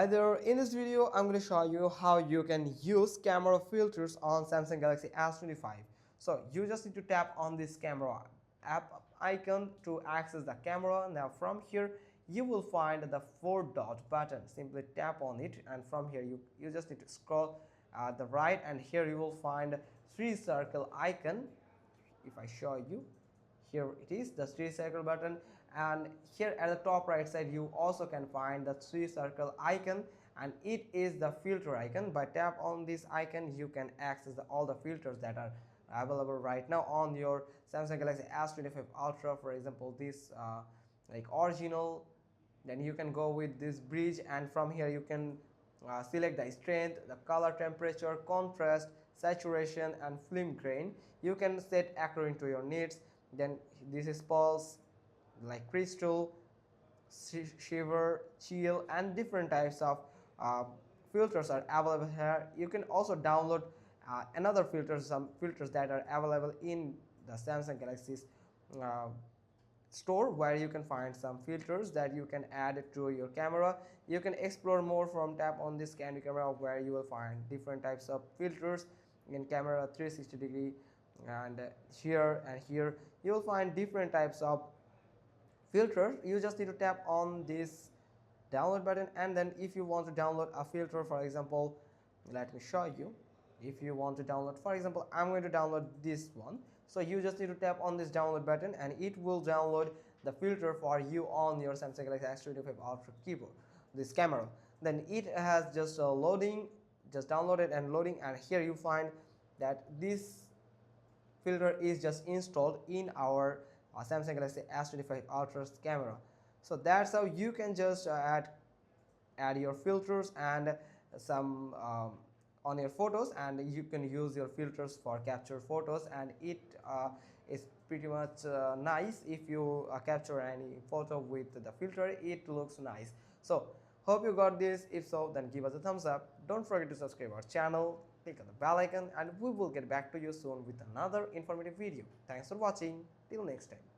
Hi there, in this video I'm going to show you how you can use camera filters on Samsung Galaxy S25. So you just need to tap on this camera app icon to access the camera. Now from here you will find the 4 dot button. Simply tap on it, and from here you just need to scroll the right, and here you will find 3 circle icon. If I show you, here it is, the 3 circle button, and here at the top right side you also can find the 3 circle icon, and it is the filter icon. By tap on this icon you can access all the filters that are available right now on your Samsung Galaxy S25 Ultra. For example, this like original, then you can go with this bridge, and from here you can select the strength, the color, temperature, contrast, saturation, and film grain. You can set according to your needs. Then this is pulse, like crystal, shiver, chill, and different types of uh, filters are available here. You can also download another filters, some filters that are available in the Samsung Galaxy's uh, store, where you can find some filters that you can add to your camera. You can explore more from tap on this Candy camera, where you will find different types of filters in camera 360 degree, and here you will find different types of filters. You just need to tap on this download button, and then if you want to download a filter, for example, let me show you. If you want to download, for example, I'm going to download this one. So you just need to tap on this download button, and it will download the filter for you on your Samsung Galaxy S25 Ultra keyboard, this camera. Then it has just loading, just downloaded and loading, and here you find that this filter is just installed in our Samsung Galaxy S25 Ultra's camera. So that's how you can just add your filters and some on your photos, and you can use your filters for capture photos, and it is pretty much nice. If you capture any photo with the filter, it looks nice. So hope you got this. If so, then give us a thumbs up. Don't forget to subscribe our channel, click on the bell icon, and we will get back to you soon with another informative video. Thanks for watching. Till next time.